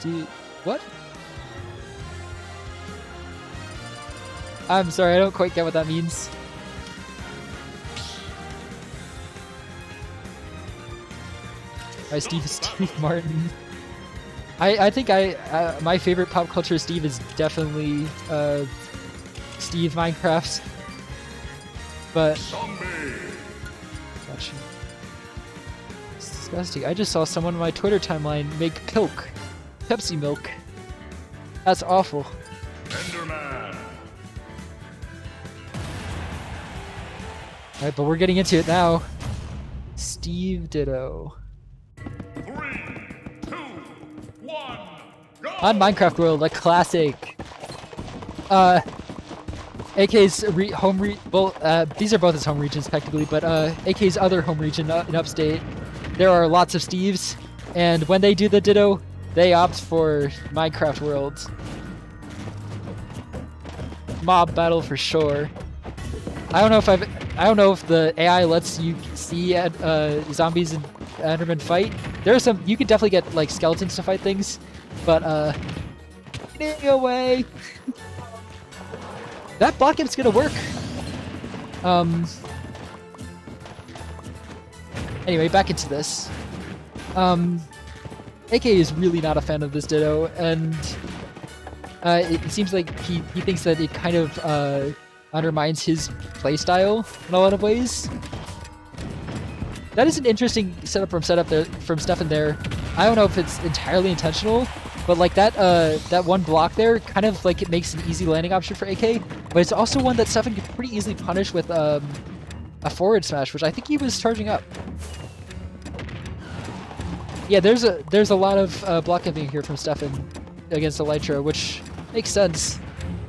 Steve, what? I'm sorry, I don't quite get what that means. Steve Martin. I think my favorite pop culture Steve is definitely Steve Minecraft. But gotcha. It's disgusting. I just saw someone on my Twitter timeline make Pepsi milk. That's awful. Enderman. Alright, but we're getting into it now. Steve Ditto. 3, 2, 1, go! On Minecraft World, a classic. AK's these are both his home regions technically, but AK's other home region in Upstate, there are lots of Steves, and when they do the Ditto, they opt for Minecraft World. Mob battle for sure. I don't know if the AI lets you see zombies and Enderman fight. There are some, you could definitely get like skeletons to fight things, but getting away. That block it's gonna work. Anyway, back into this. AK is really not a fan of this Ditto, and it seems like he thinks that it kind of undermines his playstyle in a lot of ways. That is an interesting setup from Steffan there. I don't know if it's entirely intentional, but like that one block there kind of like it makes an easy landing option for AK, but it's also one that Steffan could pretty easily punish with a forward smash, which I think he was charging up. Yeah, there's a lot of block camping here from Steffan against Elytra, which makes sense.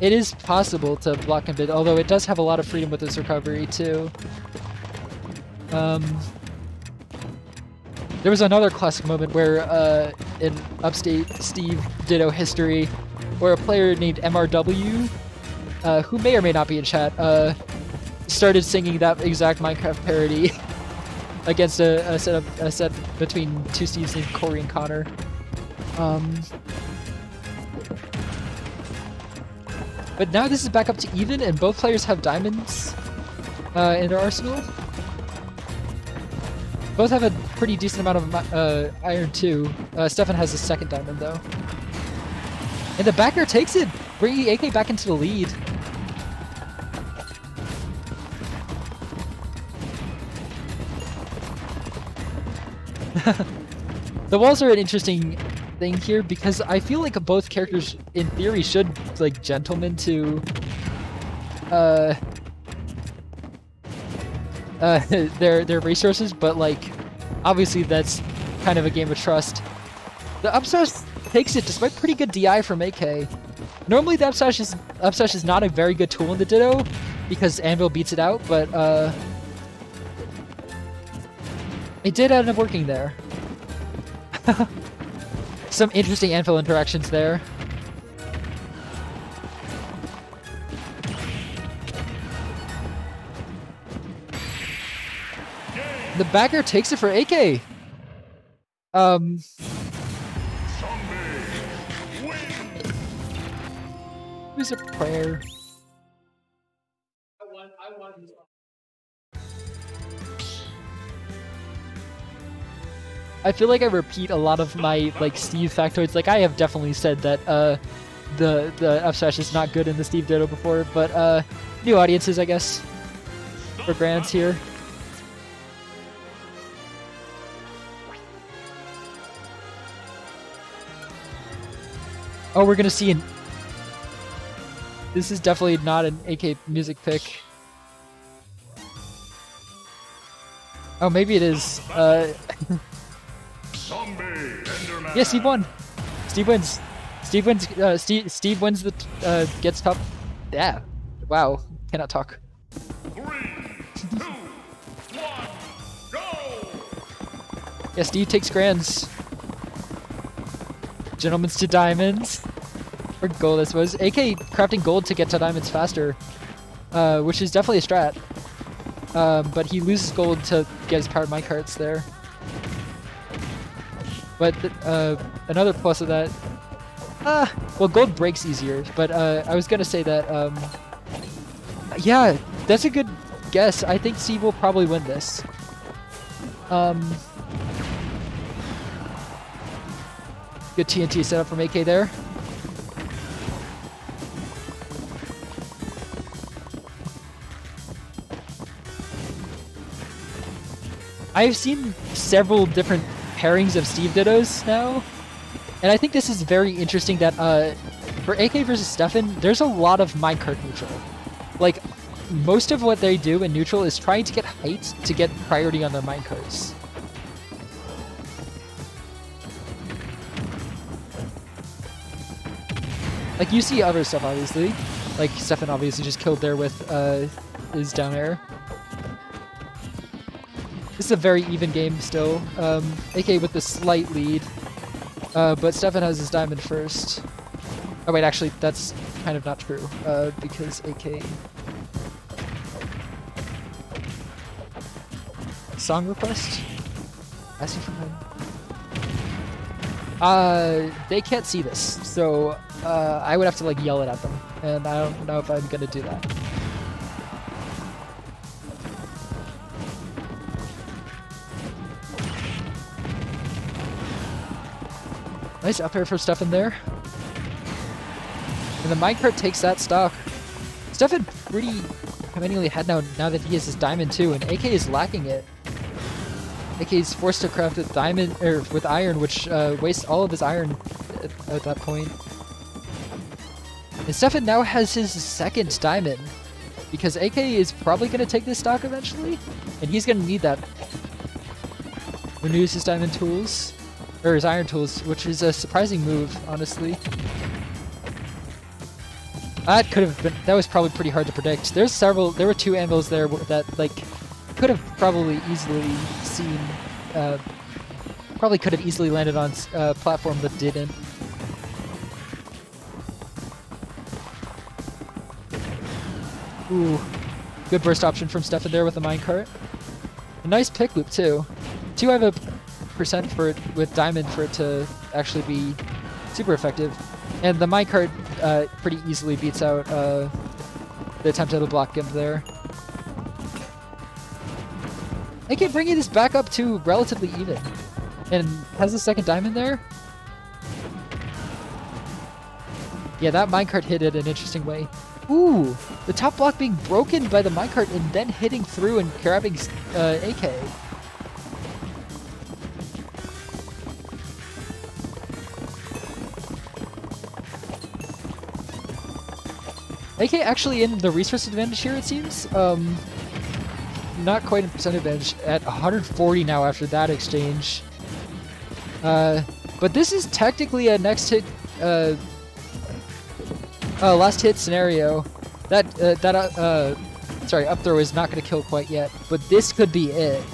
It is possible to block him, although it does have a lot of freedom with its recovery too. There was another classic moment where in Upstate Steve Ditto history, where a player named MRW, who may or may not be in chat, started singing that exact Minecraft parody against a set between two Steves named Corey and Connor. But now this is back up to even, and both players have diamonds in their arsenal. Both have a pretty decent amount of iron too. Steffan has a second diamond though. And the backer takes it, bringing AK back into the lead. The walls are an interesting thing here because I feel like both characters in theory should like gentlemen to their resources, but like obviously that's kind of a game of trust. The upsmash takes it despite pretty good DI from AK. Normally the upsmash is not a very good tool in the Ditto because Anvil beats it out, but it did end up working there. Some interesting Anvil interactions there. The backer takes it for AK. Who's a prayer? I feel like I repeat a lot of my like Steve factoids. Like I have definitely said that the up smash is not good in the Steve Ditto before, but new audiences, I guess, for Grants here. Oh, we're gonna see an. This is definitely not an AK music pick. Oh, maybe it is. Yeah, Steve won. Steve wins. Steve wins. Steve wins the gets top. Yeah. Wow. Cannot talk. 3, 2, 1, go! Yeah, Steve takes grands. Gentlemen's to diamonds. Or gold, I suppose. AK crafting gold to get to diamonds faster, which is definitely a strat. But he loses gold to get his powered minecarts there. But another plus of that Well, gold breaks easier, but I was gonna say that, yeah, that's a good guess. I think Steve will probably win this. Good TNT setup from AK there. I've seen several different pairings of Steve Dittos now, and I think this is very interesting that for AK versus Steffan, there's a lot of minecart neutral. Like, most of what they do in neutral is trying to get height to get priority on their minecarts. Like, you see other stuff, obviously. Like, Steffan obviously just killed there with his down air. This is a very even game still. AK with the slight lead. But Steffan has his diamond first. Oh wait, actually, that's kind of not true. Because AK... Song request? Asking for him. They can't see this, so I would have to like yell it at them, and I don't know if I'm gonna do that. Nice up air for Steffan there. And the minecart takes that stock. Steffan pretty conveniently ahead now that he has his diamond too, and AK is lacking it. AK is forced to craft with diamond or with iron, which wastes all of his iron at that point. And Steffan now has his second diamond because AK is probably going to take this stock eventually, and he's going to need that. Renews his diamond tools, or his iron tools, which is a surprising move, honestly. That could have been. That was probably pretty hard to predict. There were two anvils there that like could have probably easily seen. Probably could have easily landed on a platform that didn't. Ooh, good burst option from Steffan there with the minecart. A nice pick loop too. Do have a percent for it with diamond for it to actually be super effective, and the minecart pretty easily beats out the attempt at a block gimp there. AK bringing this back up to relatively even, and has the second diamond there. Yeah, that minecart hit it an interesting way. Ooh, the top block being broken by the minecart and then hitting through and grabbing AK. AK actually in the resource advantage here, it seems. Not quite a percent advantage at 140 now after that exchange. But this is technically a next hit, last hit scenario. Sorry, up throw is not going to kill quite yet, but this could be it.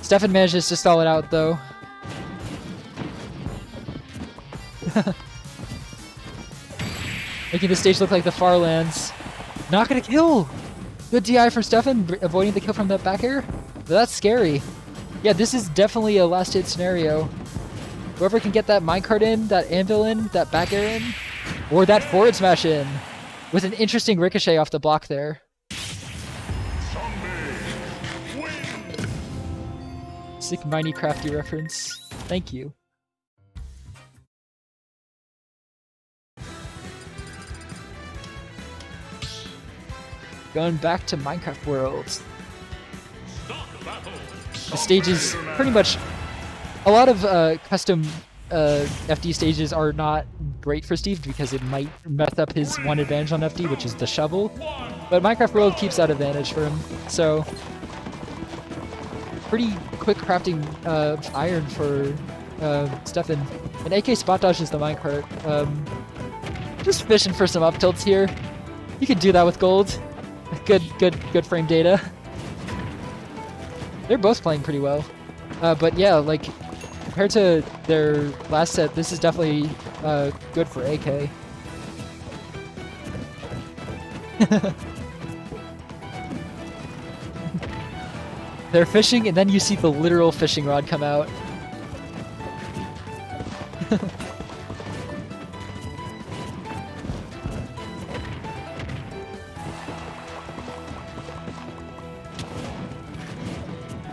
Steffan manages to stall it out though. Making the stage look like the far lands. Not gonna kill! Good DI from Steffan, avoiding the kill from that back air. But that's scary. Yeah, this is definitely a last hit scenario. Whoever can get that minecart in, that anvil in, that back air in, or that forward smash in, with an interesting ricochet off the block there. Sick Minecrafty reference. Thank you. Going back to Minecraft World. The stage is pretty much... A lot of custom FD stages are not great for Steve because it might mess up his one advantage on FD, which is the shovel. But Minecraft World keeps that advantage for him, so... Pretty quick crafting iron for Steffan. And AK spot dodges the minecart. Just fishing for some up tilts here. You can do that with gold. Good frame data. They're both playing pretty well. But yeah, like, compared to their last set, this is definitely good for AK. They're fishing, and then you see the literal fishing rod come out.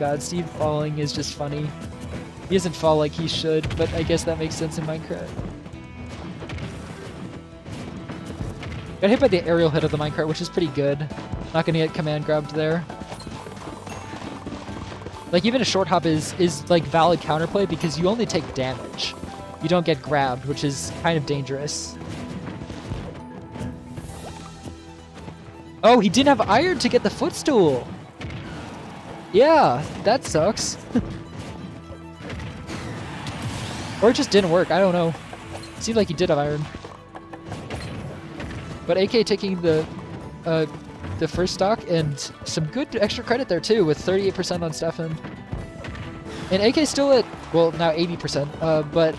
god, Steve falling is just funny. He doesn't fall like he should, but I guess that makes sense in Minecraft. Got hit by the aerial hit of the minecart, which is pretty good. Not gonna get command grabbed there. Like, even a short hop is like valid counterplay because you only take damage. You don't get grabbed, which is kind of dangerous. Oh, he didn't have iron to get the footstool! Yeah, that sucks. Or it just didn't work, I don't know. Seemed like he did have iron. But AK taking the first stock, and some good extra credit there too, with 38% on Steffan. And AK still at, well, now 80%, but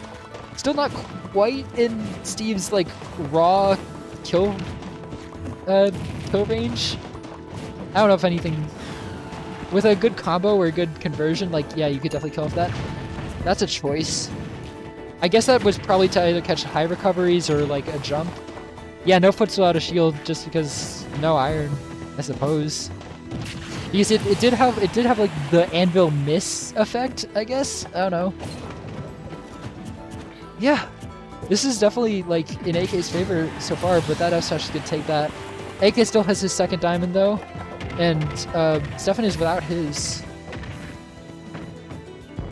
still not quite in Steve's, like, raw kill range. I don't know if anything, with a good combo or a good conversion, like, yeah, you could definitely kill off that. That's a choice. I guess that was probably to either catch high recoveries or, like, a jump. Yeah, no footstool out of shield just because no iron, I suppose. Because it did have like the anvil miss effect, I guess. I don't know. Yeah, this is definitely like in AK's favor so far, but that F-Smash could take that. AK still has his second diamond though, and Steffan is without his.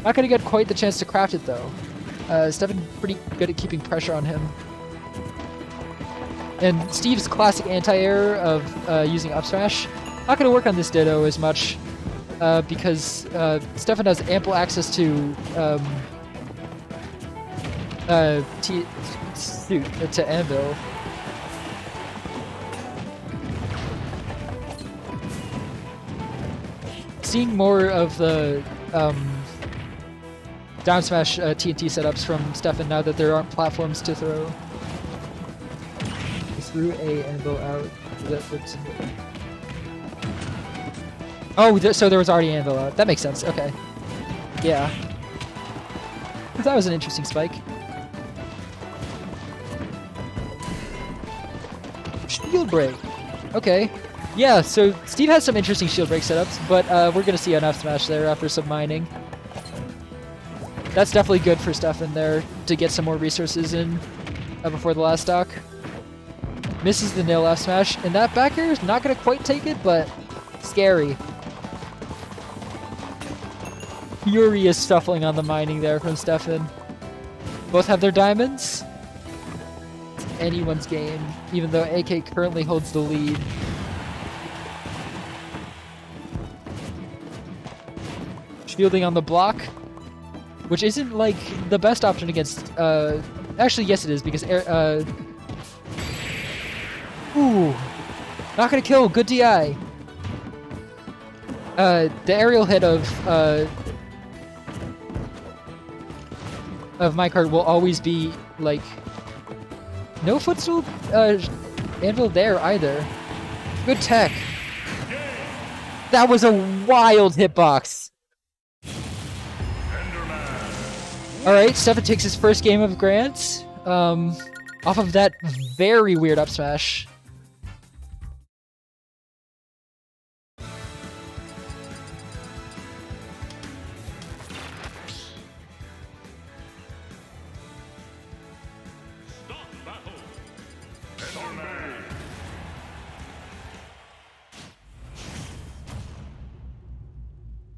Not gonna get quite the chance to craft it though. Steffan pretty good at keeping pressure on him. And Steve's classic anti-air of using up smash, not going to work on this Ditto as much because Steffan has ample access to Anvil. Seeing more of the down smash TNT setups from Steffan now that there aren't platforms to throw. Threw a anvil out. Oh, so there was already anvil out. That makes sense. Okay. Yeah. That was an interesting spike. Shield break. Okay. Yeah, so Steve has some interesting shield break setups, but we're going to see an F smash there after some mining. That's definitely good for Steffan there to get some more resources in before the last stock. Misses the nail F smash, and that back air is not going to quite take it, but scary. Furious stuffling on the mining there from Steffan. Both have their diamonds. It's anyone's game, even though AK currently holds the lead. Shielding on the block, which isn't like the best option against. Actually, yes, it is because ooh, not gonna kill. Good DI. The aerial hit of my card will always be like no footstool anvil there either. Good tech. That was a wild hitbox. All right, Steffan takes his first game of Grants off of that very weird up smash.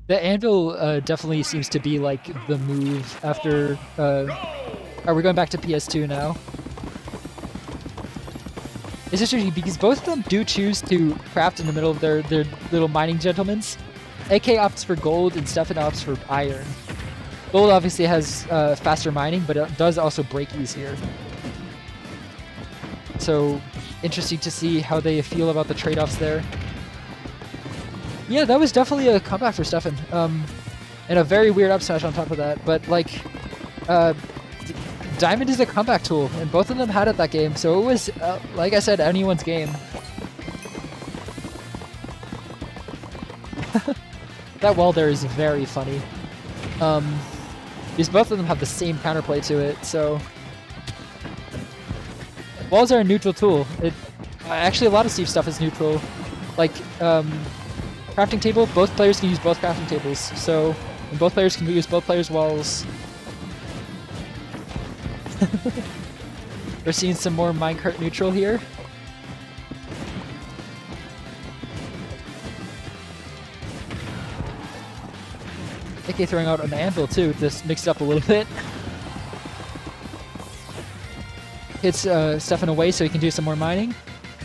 The anvil definitely seems to be like the move after. Are we going back to PS2 now? It's interesting because both of them do choose to craft in the middle of their little mining gentlemen's. AK opts for gold and Steffan opts for iron. Gold obviously has faster mining, but it does also break easier. So interesting to see how they feel about the trade-offs there. Yeah, that was definitely a comeback for Steffan. And a very weird up smash on top of that. But, like, Diamond is a comeback tool, and both of them had it that game. So it was, like I said, anyone's game. That wall there is very funny. Because both of them have the same counterplay to it, so... Walls are a neutral tool. Actually, a lot of Steve stuff is neutral. Like, crafting table. Both players can use both crafting tables. So, and both players can use both players' walls. We're seeing some more minecart neutral here. AK throwing out an anvil too, just mixed up a little bit. Hits Steffan away so he can do some more mining.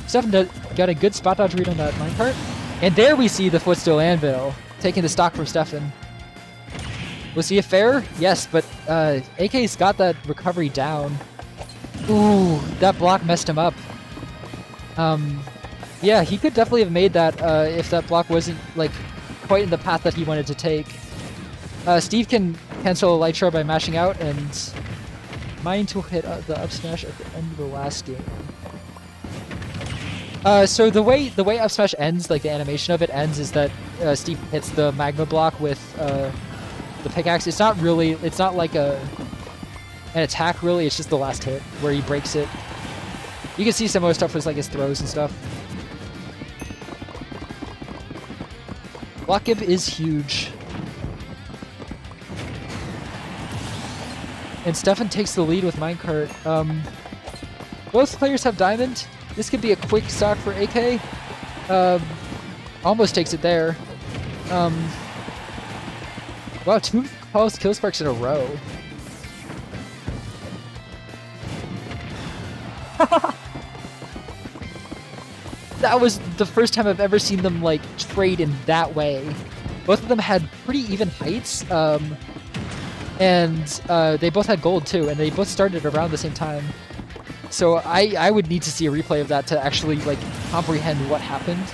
Steffan got a good spot dodge read on that minecart. And there we see the footstool anvil, taking the stock from Steffan. Was he a fair? Yes, but AK's got that recovery down. Ooh, that block messed him up. Yeah, he could definitely have made that if that block wasn't like quite in the path that he wanted to take. Steve can cancel a light shard by mashing out, and mine to hit the up smash at the end of the last game. So the way up smash ends, like the animation of it ends, is that Steve hits the magma block with the pickaxe. It's not like an attack really. It's just the last hit where he breaks it. You can see some other stuff with like his throws and stuff. Block give is huge. And Steffan takes the lead with minecart. Both players have diamond. This could be a quick stock for AK. Almost takes it there. Wow, 2 kill sparks in a row. That was the first time I've ever seen them like trade in that way. Both of them had pretty even heights. And they both had gold too, and they both started around the same time. So I would need to see a replay of that to actually like comprehend what happened.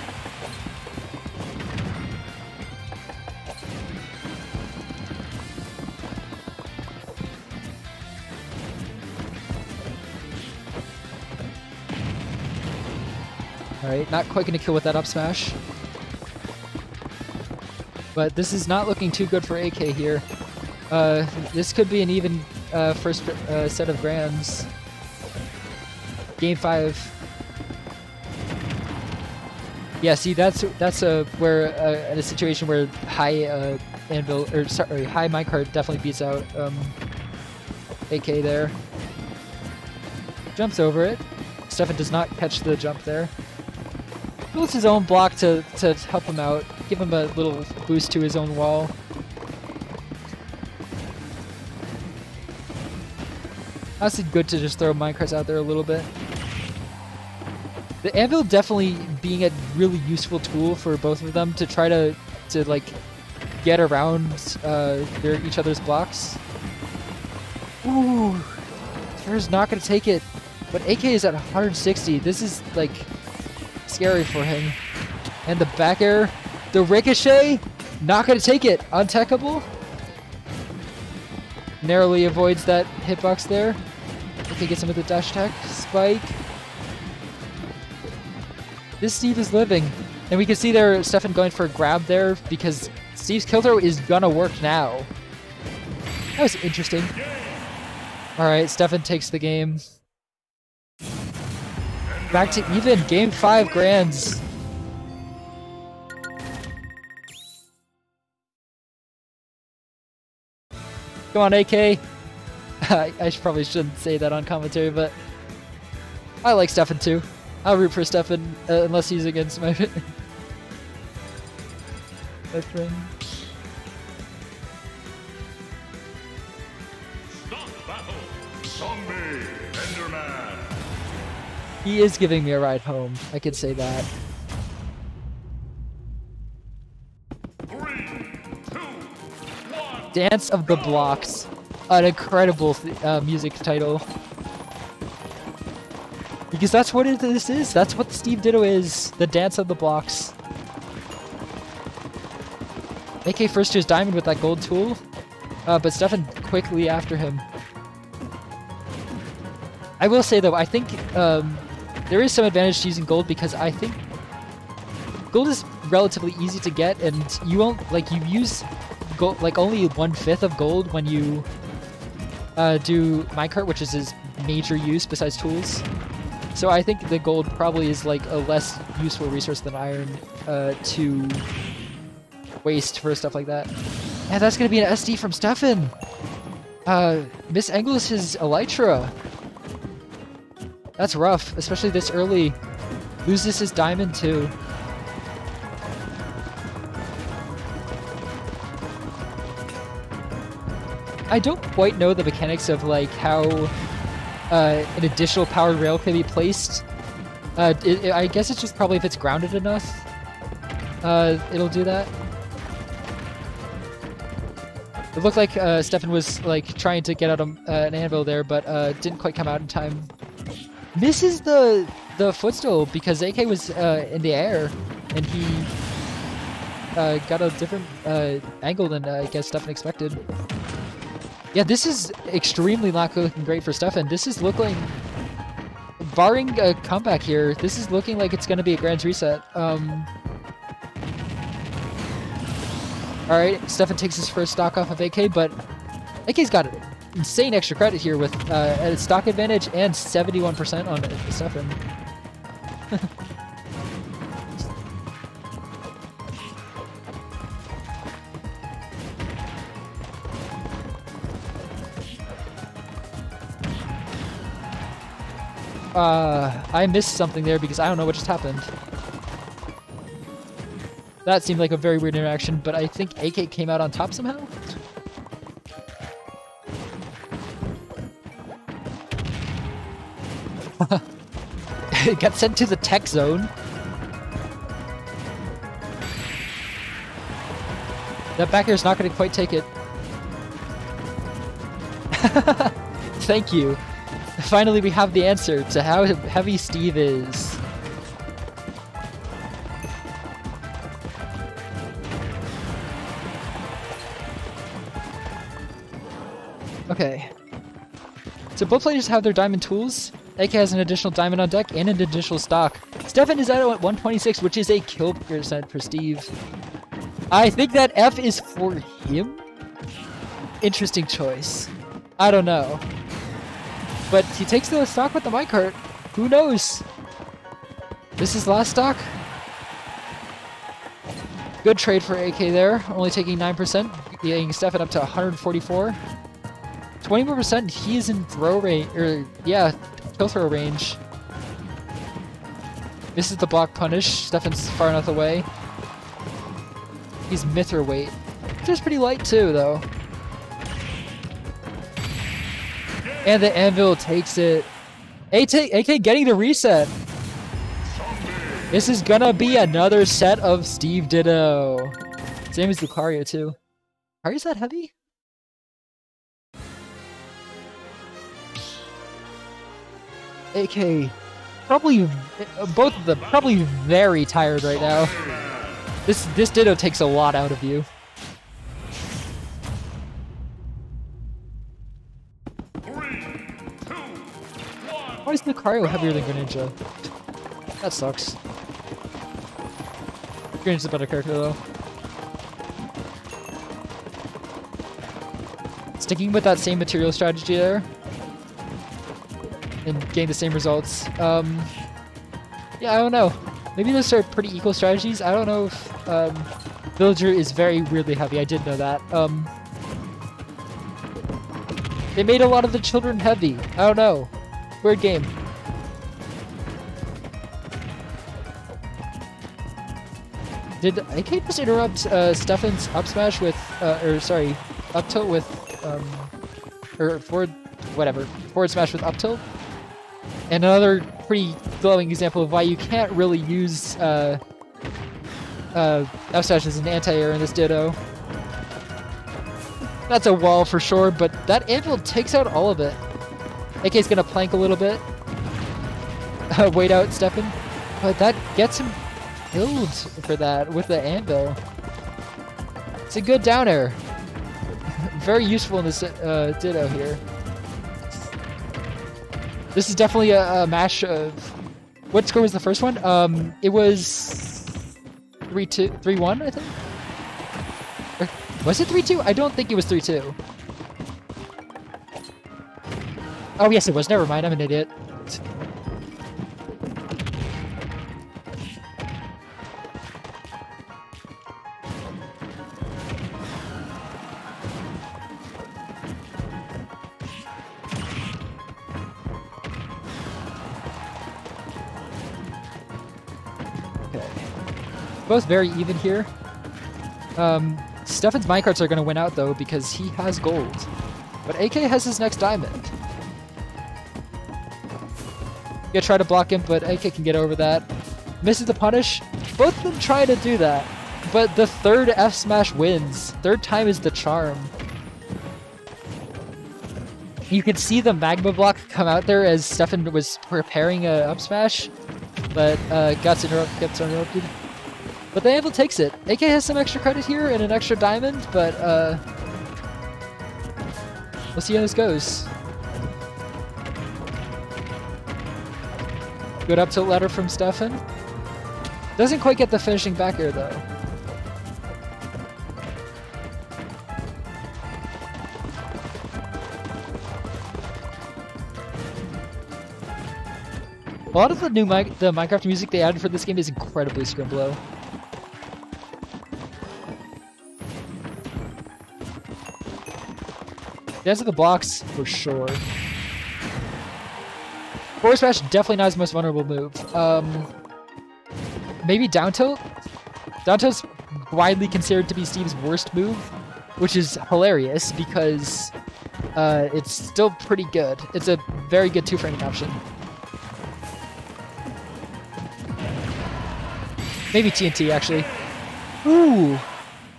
Alright, not quite gonna kill with that up smash. But this is not looking too good for AK here. This could be an even first set of grands. Game 5. Yeah, see, that's where in a situation where high anvil or sorry, high minecart definitely beats out AK there. Jumps over it. Steffan does not catch the jump there. Builds his own block to help him out, give him a little boost to his own wall. Honestly, good to just throw minecarts out there a little bit. The anvil definitely being a really useful tool for both of them to try to like get around each other's blocks. Ooh, Fair's not gonna take it, but AK is at 160. This is like scary for him. And the back air, the ricochet, not gonna take it. Untechable. Narrowly avoids that hitbox there. Okay, gets him with the dash attack. Spike. This Steve is living. And we can see there Steffan going for a grab there because Steve's kill throw is gonna work now. That was interesting. Alright, Steffan takes the game. Back to even. Game 5 grands. Come on, AK. I probably shouldn't say that on commentary, but I like Steffan too. I'll root for Steffan unless he's against my friend. Stop battle! Zombie Enderman! He is giving me a ride home. I could say that. 3, 2, 1. Dance of the Blocks. An incredible music title. Because that's what this is. That's what the Steve Ditto is. The Dance of the Blocks. AK first to his diamond with that gold tool. But Steffan quickly after him. I will say though, I think there is some advantage to using gold because I think gold is relatively easy to get, and you won't you use gold like only 1/5 of gold when you do minecart, which is his major use besides tools. So I think the gold probably is like a less useful resource than iron to waste for stuff like that. Yeah, that's gonna be an SD from Steffan. Misangles his Elytra. That's rough, especially this early. Loses his diamond too. I don't quite know the mechanics of like how an additional powered rail can be placed. I guess it's just probably if it's grounded enough, it'll do that. It looked like Steffan was like trying to get out an anvil there, but didn't quite come out in time. Misses the footstool because AK was in the air, and he got a different angle than I guess Steffan expected. Yeah, this is extremely not looking great for Steffan. This is looking, barring a comeback here, this is looking like it's going to be a grand reset. Alright, Steffan takes his first stock off of AK, but AK's got an insane extra credit here with a stock advantage and 71% on Steffan. I missed something there because I don't know what just happened. That seemed like a very weird interaction, but I think AK came out on top somehow? It got sent to the tech zone. That back air's not going to quite take it. Thank you. Finally, we have the answer to how heavy Steve is. Okay. So both players have their diamond tools. AK has an additional diamond on deck and an additional stock. Steffan is at 126, which is a kill percent for Steve. I think that F is for him? Interesting choice. I don't know. But he takes the stock with the minecart. Who knows? This is last stock. Good trade for AK there. Only taking 9%. Getting Steffan up to 144. 20%. He is in throw range. Or, yeah, kill throw range. Misses the block punish. Steffan's far enough away. He's Mither weight. Which is pretty light too, though. And the anvil takes it. AK getting the reset. This is gonna be another set of Steve Ditto. Same as Lucario too. Lucario's that heavy? AK, probably both of them probably very tired right now. This Ditto takes a lot out of you. Why is Lucario heavier than Greninja? That sucks. Greninja's a better character though. Sticking with that same material strategy there. And getting the same results. Yeah, I don't know. Maybe those are pretty equal strategies. I don't know if Villager is very weirdly heavy. I did know that. They made a lot of the children heavy. I don't know. Weird game. Did AK just interrupt Steffan's up smash with, or sorry, up tilt with, or forward, whatever, forward smash with up tilt? And another pretty glowing example of why you can't really use up smash as an anti-air in this Ditto. That's a wall for sure, but that anvil takes out all of it. AK's gonna plank a little bit. Wait out Steffan. But that gets him killed for that with the anvil. It's a good down air. Very useful in this Ditto here. This is definitely a mash of... What score was the first one? It was 3-2, 3-1, I think? Or, was it 3-2? I don't think it was 3-2. Oh, yes, it was. Never mind. I'm an idiot. Both very even here. Steffan's minecarts are going to win out though because he has gold. But AK has his next diamond. Gonna try to block him, but AK can get over that. Misses the punish. Both of them try to do that. But the third F smash wins. Third time is the charm. You can see the magma block come out there as Steffan was preparing a up smash, but gets interrupted. But the anvil takes it. AK has some extra credit here and an extra diamond, but we'll see how this goes. Good up tilt ladder from Steffan. Doesn't quite get the finishing back air though. A lot of the new the Minecraft music they added for this game is incredibly scrimblow. Dance of the blocks, for sure. Forward smash, definitely not his most vulnerable move. Maybe down tilt? Down tilt's widely considered to be Steve's worst move, which is hilarious because it's still pretty good. It's a very good two-framing option. Maybe TNT, actually. Ooh!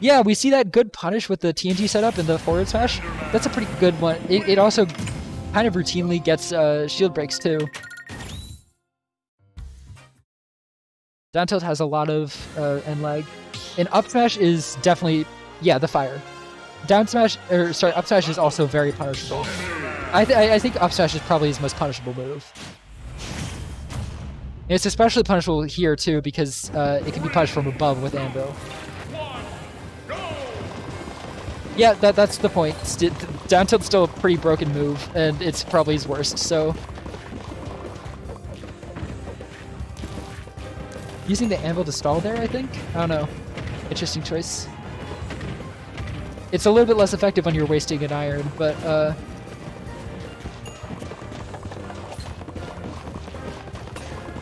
Yeah, we see that good punish with the TNT setup and the forward smash. That's a pretty good one. It also kind of routinely gets shield breaks, too. Down tilt has a lot of end lag. And up smash is definitely, yeah, the fire. Down smash, or sorry, up smash is also very punishable. I think up smash is probably his most punishable move. And it's especially punishable here too because it can be punished from above with anvil. Yeah, that's the point. Down tilt's still a pretty broken move, and it's probably his worst, so... Using the anvil to stall there, I think? I don't know. Interesting choice. It's a little bit less effective when you're wasting an iron, but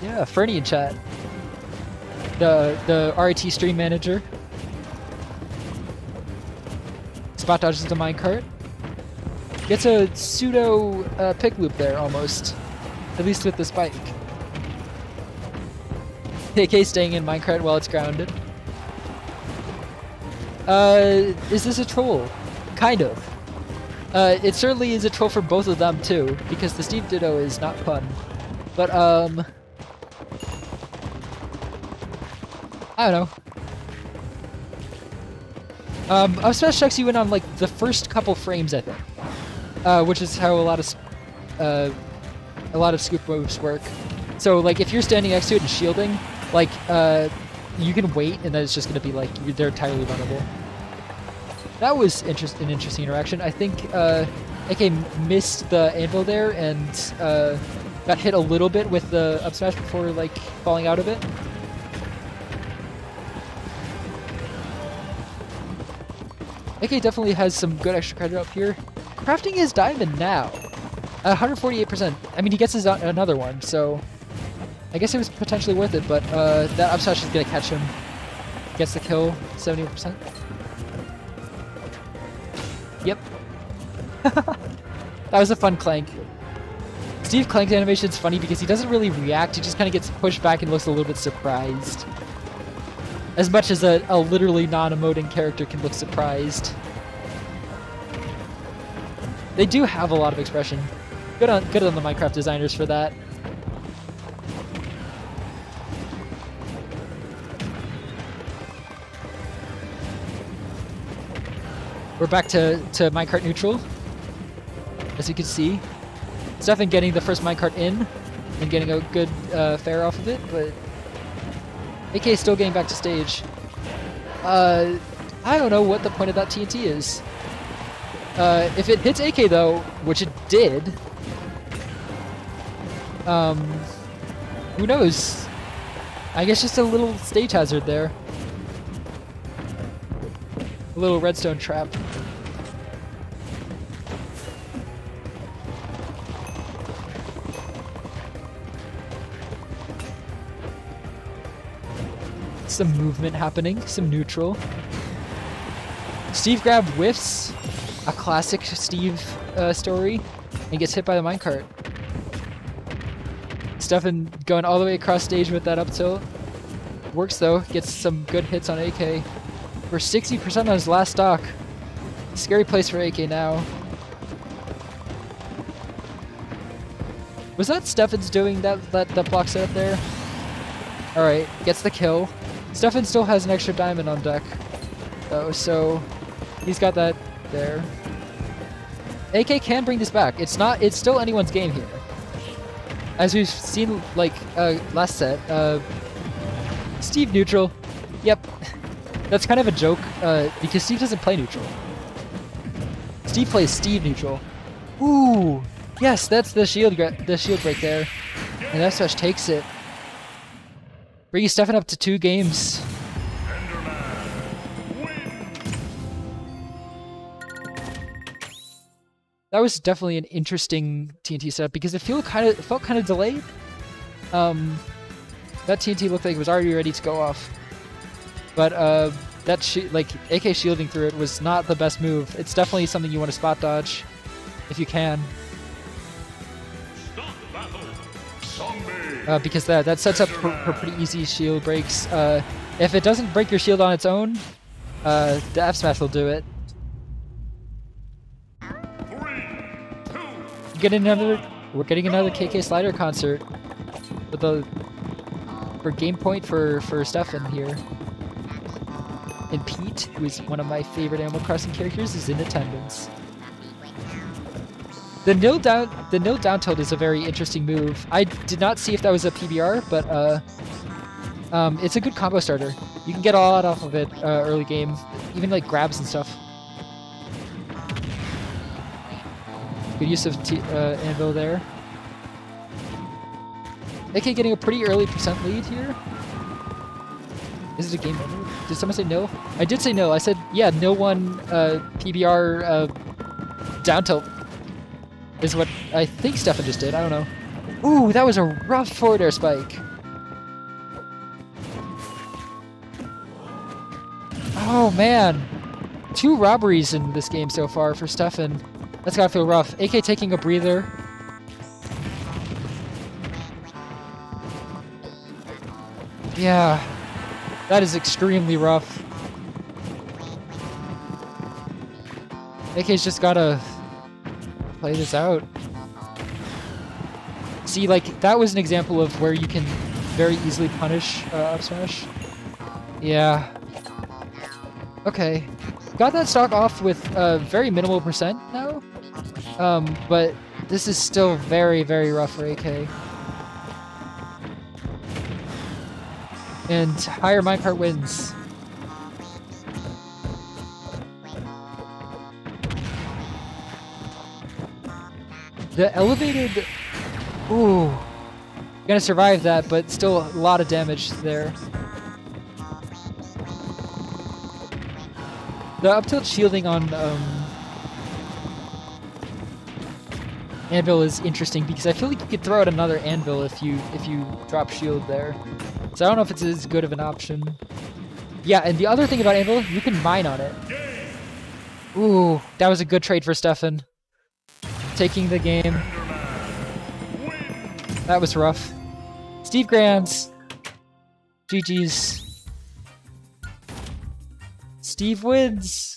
yeah, Fernie in chat. The RIT stream manager. Spot dodges the minecart. Gets a pseudo pick loop there almost. At least with the spike. AK staying in minecart while it's grounded. Is this a troll? Kind of. It certainly is a troll for both of them too, because the Steve Ditto is not fun. But I don't know. Up smash checks you in on like the first couple frames, I think, which is how a lot of scoop moves work. So like if you're standing next to it and shielding, like you can wait, and then it's just gonna be like they're entirely vulnerable. That was an interesting interaction. I think AK missed the anvil there and got hit a little bit with the up smash before like falling out of it. AK definitely has some good extra credit up here. Crafting his diamond now. 148%. I mean, he gets his another one, so I guess it was potentially worth it, but that up smash is going to catch him. Gets the kill, 70%. Yep. That was a fun clank. Steve Clank's animation is funny because he doesn't really react, he just kind of gets pushed back and looks a little bit surprised. As much as a literally non-emoting character can look surprised. They do have a lot of expression. Good on the Minecraft designers for that. We're back to minecart neutral, as you can see. Steffan getting the first minecart in and getting a good fair off of it, but AK is still getting back to stage. I don't know what the point of that TNT is. If it hits AK though, which it did, who knows? I guess just a little stage hazard there. A little redstone trap. some movement happening, some neutral. Steve grab whiffs, a classic Steve story, and gets hit by the minecart. Steffan going all the way across stage with that up tilt. Works though, gets some good hits on AK. For 60% on his last stock. Scary place for AK now. Was that Steffan's doing that block setup there? Alright, gets the kill. Steffan still has an extra diamond on deck, though, so he's got that there. AK can bring this back. It's still anyone's game here. As we've seen, like, last set, Steve neutral. Yep. That's kind of a joke, because Steve doesn't play neutral. Steve plays Steve neutral. Ooh! Yes, that's the shield break there. And F-Smash takes it. Bringing Steffan up to 2 games. That was definitely an interesting TNT setup because it felt kind of delayed. That TNT looked like it was already ready to go off, but like AK shielding through it was not the best move. It's definitely something you want to spot dodge if you can, because that sets up for pretty easy shield breaks. If it doesn't break your shield on its own, the F smash will do it. We're getting another KK slider concert for game point for Steffan here. And Pete, who is one of my favorite Animal Crossing characters, is in attendance. The nil down tilt is a very interesting move. I did not see if that was a PBR, but it's a good combo starter. You can get a lot off of it early game, even like grabs and stuff. Good use of Anvil there. AK getting a pretty early percent lead here. Is it a game over? Did someone say no? I did say no. I said, yeah, no one PBR down tilt is what I think Steffan just did. I don't know. Ooh, that was a rough forward air spike. Oh, man. 2 robberies in this game so far for Steffan. That's gotta feel rough. AK taking a breather. Yeah, that is extremely rough. AK's just gotta play this out. See, like, that was an example of where you can very easily punish up smash. Yeah. Okay. Got that stock off with very minimal percent now. But this is still very, very rough for AK. And higher minecart wins. The elevated... Ooh. Gonna survive that, but still a lot of damage there. The up tilt shielding on Anvil is interesting because I feel like you could throw out another Anvil if you drop shield there. So I don't know if it's as good of an option. Yeah, and the other thing about Anvil, you can mine on it. Ooh, that was a good trade for Steffan. Taking the game. That was rough. Steve Grands. GG's. Steve wins.